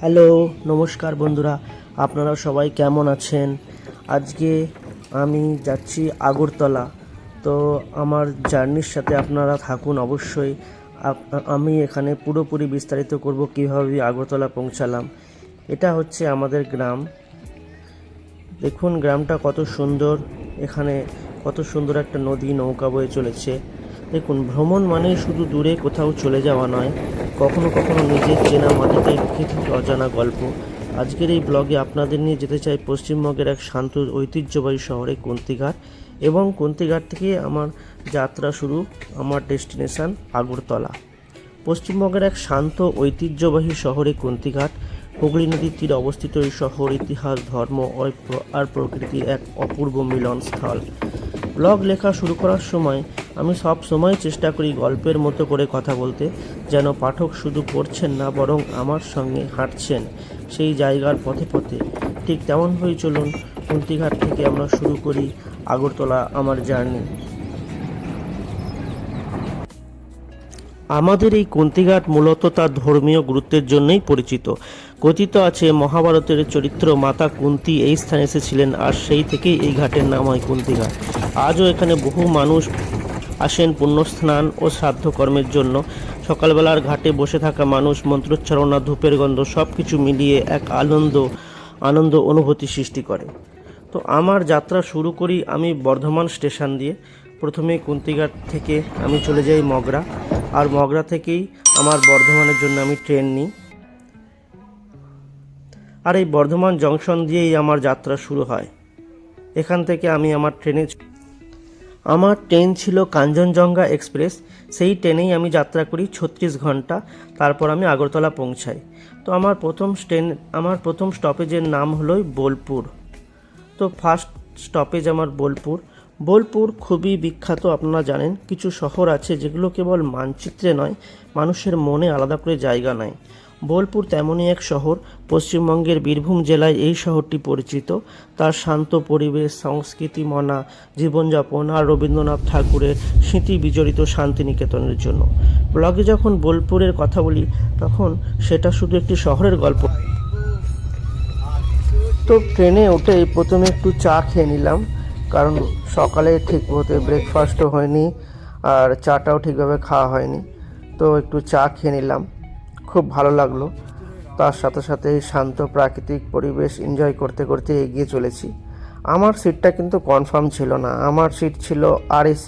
Hello, নমস্কার বন্ধুরা, আপনারা সবাই কেমন আছেন? আজকে আমি যাচ্ছি আগরতলা। তো আমার জার্নির সাথে আপনারা থাকুন অবশ্যই। আমি এখানে পুরোপুরি বিস্তারিত করব কীভাবে আগরতলা পৌঁছালাম। এটা হচ্ছে আমাদের গ্রাম। দেখুন গ্রামটা কত সুন্দর। এখানে কত সুন্দর একটা নদী নৌকা বয়ে চলেছে। দেখুন, ভ্রমণ মানেই শুধু দূরে কোথাও চলে যাওয়া নয়, কখনো কখনো নিজের চেনা মাটিতে লুকিয়ে থাকে অজানা গল্প। আজকের এই ব্লগে আপনাদের নিয়ে যেতে চাই পশ্চিমবঙ্গের এক শান্ত ঐতিহ্যবাহী শহরে কুন্তিঘাট, এবং কুন্তিঘাট থেকে আমার যাত্রা শুরু, আমার ডেস্টিনেশন আগরতলা। পশ্চিমবঙ্গের এক শান্ত ঐতিহ্যবাহী শহরে কুন্তিঘাট। হুগলি নদীর তীরে অবস্থিত এই শহর ইতিহাস, ধর্ম আর প্রকৃতির এক অপূর্ব মিলনস্থল। ব্লগ লেখা শুরু করার সময় আমি সব সময় চেষ্টা করি গল্পের মতো করে কথা বলতে, যেন পাঠক শুধু পড়ছেন না, বরং আমার সঙ্গে হাঁটছেন সেই জায়গার পথে পথে। ঠিক তেমনভাবেই চলুন, কুন্তিঘাট থেকে আমরা শুরু করি আগরতলা আমার জার্নি। আমাদের এই কুন্তিঘাট মূলত তার ধর্মীয় গুরুত্বের জন্যই পরিচিত। কথিত আছে মহাভারতের চরিত্র মাতা কুন্তি এই স্থানে এসেছিলেন, আর সেই থেকেই এই ঘাটের নাম হয় কুন্তিঘাট। আজও এখানে বহু মানুষ আসেন পুণ্যস্নান ও শ্রাদ্ধ কর্মের জন্য। সকালবেলার ঘাটে বসে থাকা মানুষ মন্ত্রোচ্চারণা, ধূপের গন্ধ সব কিছু মিলিয়ে এক আনন্দ অনুভূতি সৃষ্টি করে। তো আমার যাত্রা শুরু করি আমি বর্ধমান স্টেশন দিয়ে। প্রথমে কুন্তিঘাট থেকে আমি চলে যাই মগরা, আর মগরা থেকেই আমার বর্ধমানের জন্য আমি ট্রেন নিই। আর এই বর্ধমান জংশন দিয়েই আমার যাত্রা শুরু হয়। এখান থেকে আমি আমার ট্রেন ছিল কাঞ্চনজঙ্ঘা এক্সপ্রেস। সেই ট্রেনেই আমি যাত্রা করি 36 ঘন্টা, তারপর আমি আগরতলা পৌঁছাই। তো আমার প্রথম স্টপেজের নাম হলো বোলপুর। তো ফার্স্ট স্টপেজ আমার বোলপুর খুবই বিখ্যাত। আপনারা জানেন, কিছু শহর আছে যেগুলো কেবল মানচিত্রে নয়, মানুষের মনে আলাদা করে জায়গা নেয়। বোলপুর তেমনই এক শহর। পশ্চিমবঙ্গের বীরভূম জেলায় এই শহরটি পরিচিত তার শান্ত পরিবেশ, সংস্কৃতি মনা জীবনযাপন আর রবীন্দ্রনাথ ঠাকুরের স্মৃতি বিজড়িত শান্তিনিকেতনের জন্য। ব্লগে যখন বোলপুরের কথা বলি, তখন সেটা শুধু একটি শহরের গল্প। তো ট্রেনে উঠে প্রথমে একটু চা খেয়ে নিলাম, কারণ সকালে ঠিক মতো ব্রেকফাস্টও হয়নি আর চাটাও ঠিকভাবে খাওয়া হয়নি। তো একটু চা খেয়ে নিলাম, খুব ভালো লাগলো। তার সাথে সাথে শান্ত প্রাকৃতিক পরিবেশ এনজয় করতে করতে এগিয়ে চলেছি। আমার সিটটা কিন্তু কনফার্ম ছিল না, আমার সিট ছিল RAC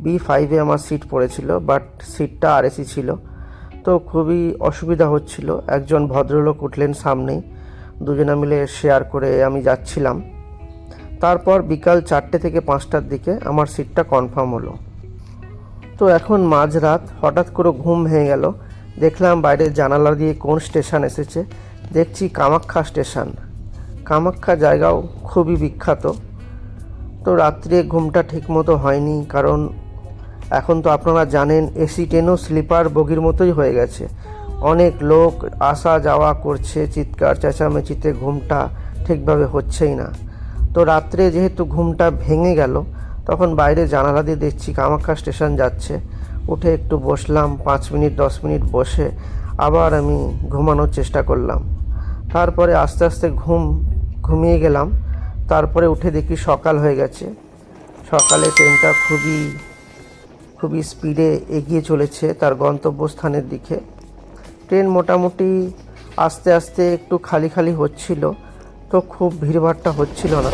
B5-এ আমার সিট পড়েছিল, বাট সিটটা RAC ছিল। তো খুবই অসুবিধা হচ্ছিল। একজন ভদ্রলোক উঠলেন সামনেই, দুজনে মিলে শেয়ার করে আমি যাচ্ছিলাম। তারপর বিকাল 4টে থেকে 5টার দিকে আমার সিটটা কনফার্ম হলো। তো এখন মাঝরাত, হঠাৎ করে ঘুম ভেঙে গেল। দেখলাম বাইরের জানালা দিয়ে কোন স্টেশন এসেছে। দেখছি কামাখ্যা স্টেশন। কামাখ্যা জায়গাও খুবই বিখ্যাত। তো রাত্রে ঘুমটা ঠিকমতো হয়নি, কারণ এখন তো আপনারা জানেন এসি ট্রেনও স্লিপার বগির মতোই হয়ে গেছে। অনেক লোক আসা যাওয়া করছে, চিৎকার চেঁচামেচিতে ঘুমটা ঠিকভাবে হচ্ছেই না। তো রাত্রে যেহেতু ঘুমটা ভেঙে গেল, তখন বাইরে জানালা দিয়ে দেখছি কামাখ্যা স্টেশন যাচ্ছে। উঠে একটু বসলাম, 5 মিনিট 10 মিনিট বসে আবার আমি ঘুমানোর চেষ্টা করলাম। তারপরে আস্তে আস্তে ঘুমিয়ে গেলাম। তারপরে উঠে দেখি সকাল হয়ে গেছে। সকালে ট্রেনটা খুবই স্পিডে এগিয়ে চলেছে তার গন্তব্যস্থানের দিকে। ট্রেন মোটামুটি আস্তে আস্তে একটু খালি খালি হচ্ছিল, তো খুব ভিড়ভাড়টা হচ্ছিল না।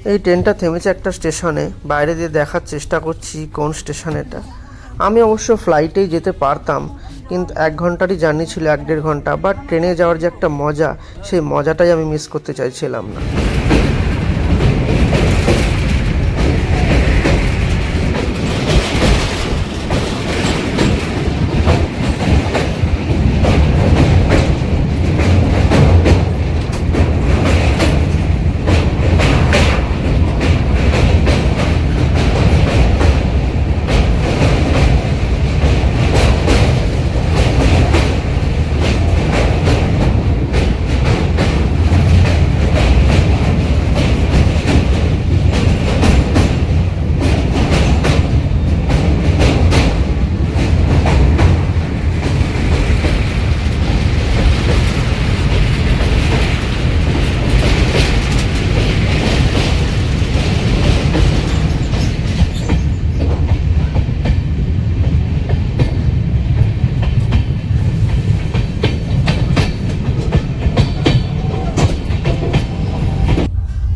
এই ট্রেনটা থেমেছে একটা স্টেশনে, বাইরে দিয়ে দেখার চেষ্টা করছি কোন স্টেশন এটা। আমি অবশ্য ফ্লাইটেই যেতে পারতাম, কিন্তু 1 ঘন্টারই জার্নি ছিল, 1-1.5 ঘন্টা। বাট ট্রেনে যাওয়ার যে একটা মজা, সেই মজাটাই আমি মিস করতে চাইছিলাম না।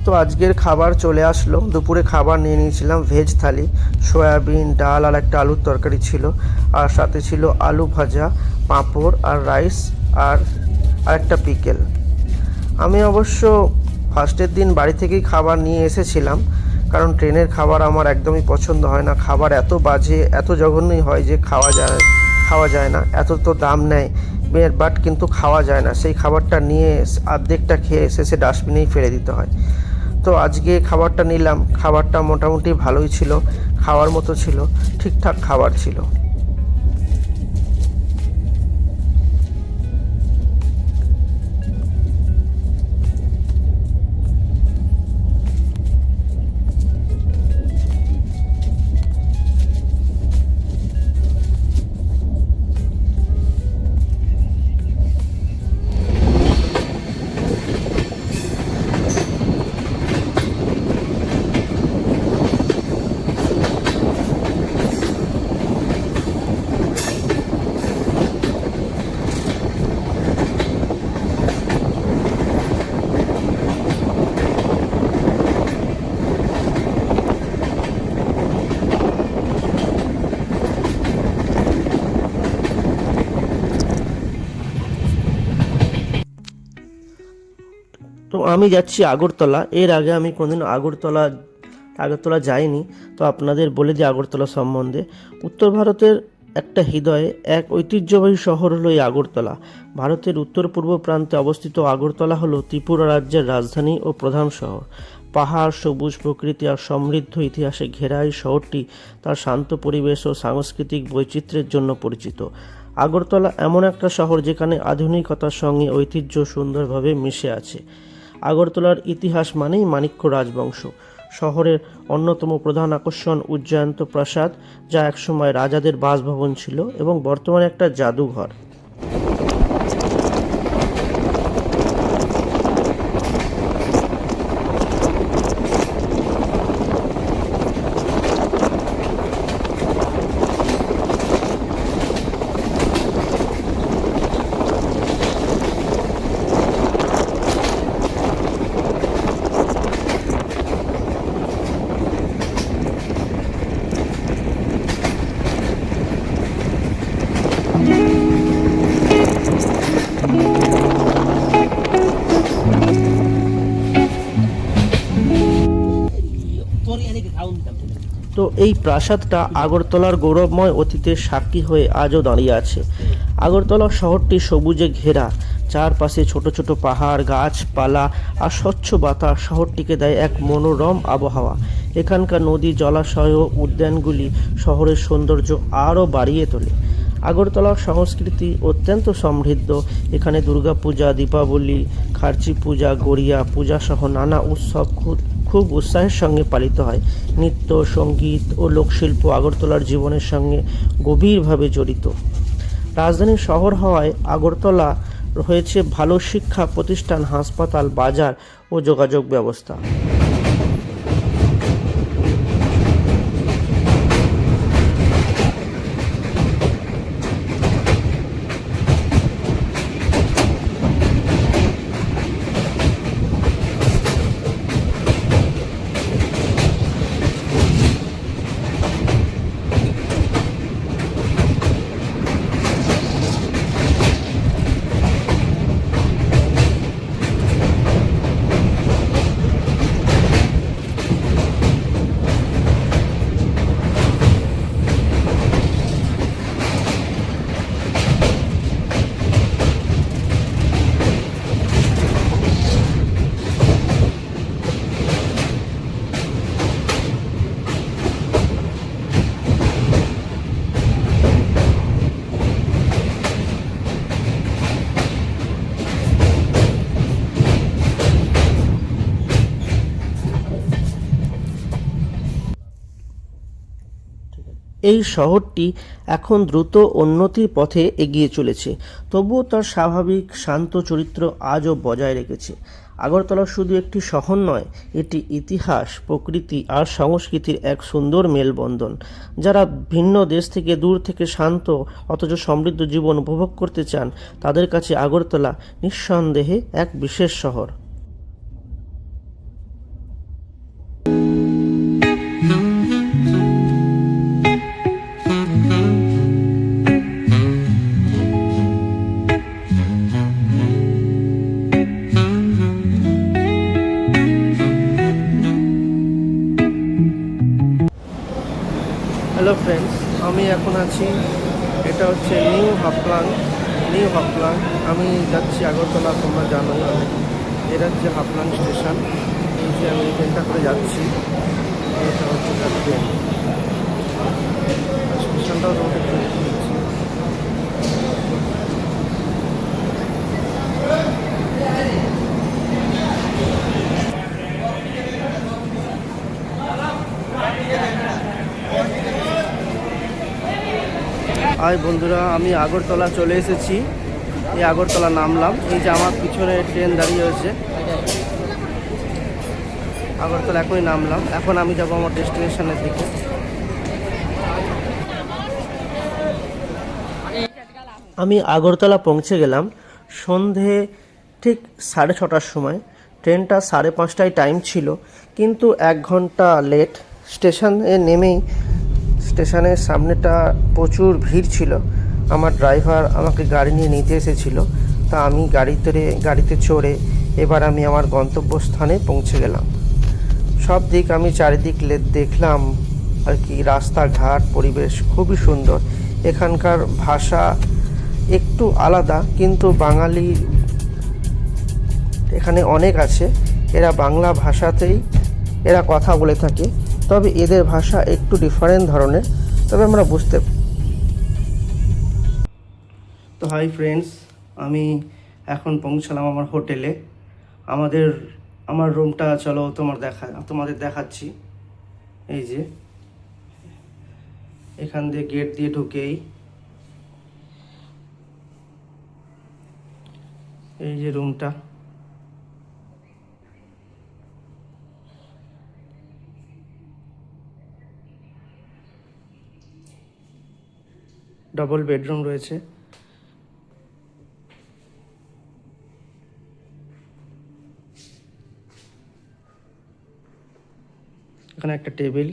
তো আজকের খাবার চলে আসলো। দুপুরে খাবার নিয়ে নিয়েছিলাম ভেজ থালি, সয়াবিন, ডাল আর একটা আলুর তরকারি ছিল, আর সাথে ছিল আলু ভাজা, পাঁপড় আর রাইস, আর একটা পিকেল। আমি অবশ্য ফার্স্টের দিন বাড়ি থেকেই খাবার নিয়ে এসেছিলাম, কারণ ট্রেনের খাবার আমার একদমই পছন্দ হয় না। খাবার এত বাজে, এত জঘন্যই হয় যে খাওয়া যায় না। এত তো দাম নেয়, বাট কিন্তু খাওয়া যায় না। সেই খাবারটা নিয়ে অর্ধেকটা খেয়ে শেষে ডাস্টবিনেই ফেলে দিতে হয়। তো আজকে খাবারটা নিলাম, খাবারটা মোটামুটি ভালোই ছিল, খাওয়ার মতো ছিল, ঠিকঠাক খাবার ছিল। তো আমি যাচ্ছি আগরতলা। এর আগে আমি কোনোদিন আগরতলা যাইনি। তো আপনাদের বলে দিই আগরতলা সম্বন্ধে। উত্তর ভারতের একটা হৃদয়ে এক ঐতিহ্যবাহী শহর হলো এই আগরতলা। ভারতের উত্তর পূর্ব প্রান্তে অবস্থিত আগরতলা হলো ত্রিপুরা রাজ্যের রাজধানী ও প্রধান শহর। পাহাড়, সবুজ প্রকৃতি আর সমৃদ্ধ ইতিহাসে ঘেরা এই শহরটি তার শান্ত পরিবেশ ও সাংস্কৃতিক বৈচিত্র্যের জন্য পরিচিত। আগরতলা এমন একটা শহর যেখানে আধুনিকতার সঙ্গে ঐতিহ্য সুন্দরভাবে মিশে আছে। আগরতলার ইতিহাস মানেই মাণিক্য রাজবংশ। শহরের অন্যতম প্রধান আকর্ষণ উজ্জয়ন্ত প্রাসাদ, যা একসময় রাজাদের বাসভবন ছিল এবং বর্তমানে একটা জাদুঘর। তো এই প্রাসাদটা আগরতলার গৌরবময় অতীতের সাক্ষী হয়ে আজও দাঁড়িয়ে আছে। আগরতলা শহরটি সবুজে ঘেরা, চারপাশে ছোট ছোট পাহাড়, গাছপালা আর স্বচ্ছ বাতাস শহরটিকে দেয় এক মনোরম আবহাওয়া। এখানকার নদী, জলাশয় ও উদ্যানগুলি শহরের সৌন্দর্য আরও বাড়িয়ে তোলে। আগরতলার সংস্কৃতি অত্যন্ত সমৃদ্ধ। এখানে দুর্গাপূজা, দীপাবলি, খার্চি পূজা, গড়িয়া পূজা সহ নানা উৎসব খুব উৎসাহের সঙ্গে পালিত হয়। নৃত্য, সঙ্গীত ও লোকশিল্প আগরতলার জীবনের সঙ্গে গভীরভাবে জড়িত। রাজধানীর শহর হওয়ায় আগরতলা রয়েছে ভালো শিক্ষা প্রতিষ্ঠান, হাসপাতাল, বাজার ও যোগাযোগ ব্যবস্থা। এই শহরটি এখন দ্রুত উন্নতির পথে এগিয়ে চলেছে, তবুও তার স্বাভাবিক শান্ত চরিত্র আজও বজায় রেখেছে। আগরতলা শুধু একটি শহর নয়, এটি ইতিহাস, প্রকৃতি আর সংস্কৃতির এক সুন্দর মেলবন্ধন। যারা ভিন্ন দেশ থেকে দূর থেকে শান্ত অথচ সমৃদ্ধ জীবন উপভোগ করতে চান, তাদের কাছে আগরতলা নিঃসন্দেহে এক বিশেষ শহর। হ্যালো ফ্রেন্ডস, আমি এখন আছি, এটা হচ্ছে নিউ হাফলং। আমি যাচ্ছি আগরতলা, তোমরা জানোই অনেক। এটা হচ্ছে হাফলং স্টেশন। এই যে আমি ট্রেনটা করে যাচ্ছি, এটা হচ্ছে তার ট্রেন। স্টেশনটাও তোমাকে একটু দেখিয়ে দিচ্ছি। হাই বন্ধুরা, আমি আগরতলা চলে এসেছি। এই আগরতলা নামলাম। এই যে আমার পিছনে ট্রেন দাঁড়িয়ে হয়েছে, আগরতলা এখনই নামলাম। এখন আমি যাব আমার ডেস্টিনেশনের দিকে। আমি আগরতলা পৌঁছে গেলাম সন্ধে ঠিক 6:30টার সময়। ট্রেনটা 5:30টায় টাইম ছিল, কিন্তু 1 ঘন্টা লেট। স্টেশনে নেমেই স্টেশনের সামনেটা প্রচুর ভিড় ছিল। আমার ড্রাইভার আমাকে গাড়ি নিয়ে নিতে এসেছিলো, তা আমি গাড়িতে চড়ে এবার আমি আমার গন্তব্যস্থানে পৌঁছে গেলাম। সব দিক আমি চারিদিক দেখলাম আর কি। রাস্তাঘাট, পরিবেশ খুবই সুন্দর। এখানকার ভাষা একটু আলাদা, কিন্তু বাঙালি এখানে অনেক আছে। এরা বাংলা ভাষাতেই এরা কথা বলে থাকে, তবে এদের ভাষা একটু ডিফারেন্ট ধরনের, তবে আমরা বুঝতে। তো হাই ফ্রেন্ডস, আমি এখন পৌঁছালাম আমার হোটেলে। আমার রুমটা চলো তোমাদের দেখাচ্ছি। এই যে এখান দিয়ে গেট দিয়ে ঢুকেই এই যে রুমটা। ডবল বেডরুম রয়েছে। এখানে একটা টেবিল,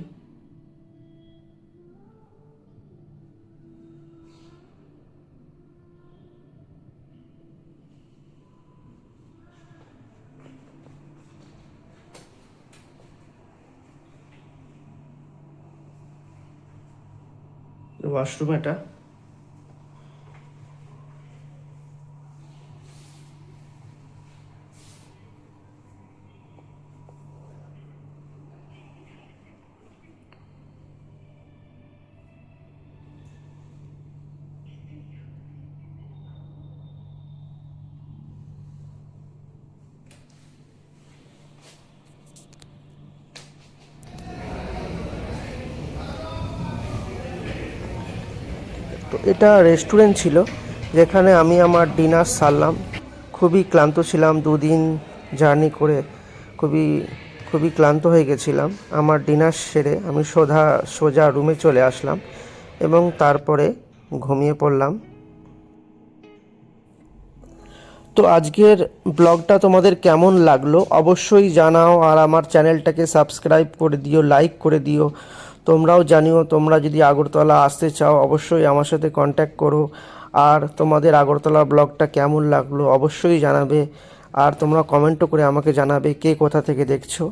ওয়াশরুম এটা। তো এটা রেস্টুরেন্ট ছিল, যেখানে আমি আমার ডিনার সারলাম। খুবই ক্লান্ত ছিলাম, 2 দিন জার্নি করে খুবই ক্লান্ত হয়ে গেছিলাম। আমার ডিনার সেরে আমি সোজা রুমে চলে আসলাম এবং তারপরে ঘুমিয়ে পড়লাম। তো আজকের ব্লগটা তোমাদের কেমন লাগলো অবশ্যই জানাও, আর আমার চ্যানেলটাকে সাবস্ক্রাইব করে দিও, লাইক করে দিও। তোমরাও জানিও, তোমরা যদি আগরতলা আসতে চাও অবশ্যই আমার সাথে কন্ট্যাক্ট করো। আর তোমাদের আগরতলা ব্লগটা কেমন লাগলো অবশ্যই জানাবে, আর তোমরা কমেন্টও করে আমাকে জানাবে কে কোথা থেকে দেখছো।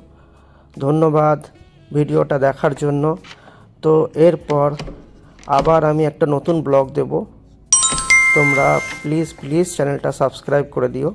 ধন্যবাদ ভিডিওটা দেখার জন্য। তো এরপর আবার আমি একটা নতুন ব্লগ দেব। তোমরা প্লিজ চ্যানেলটা সাবস্ক্রাইব করে দিও।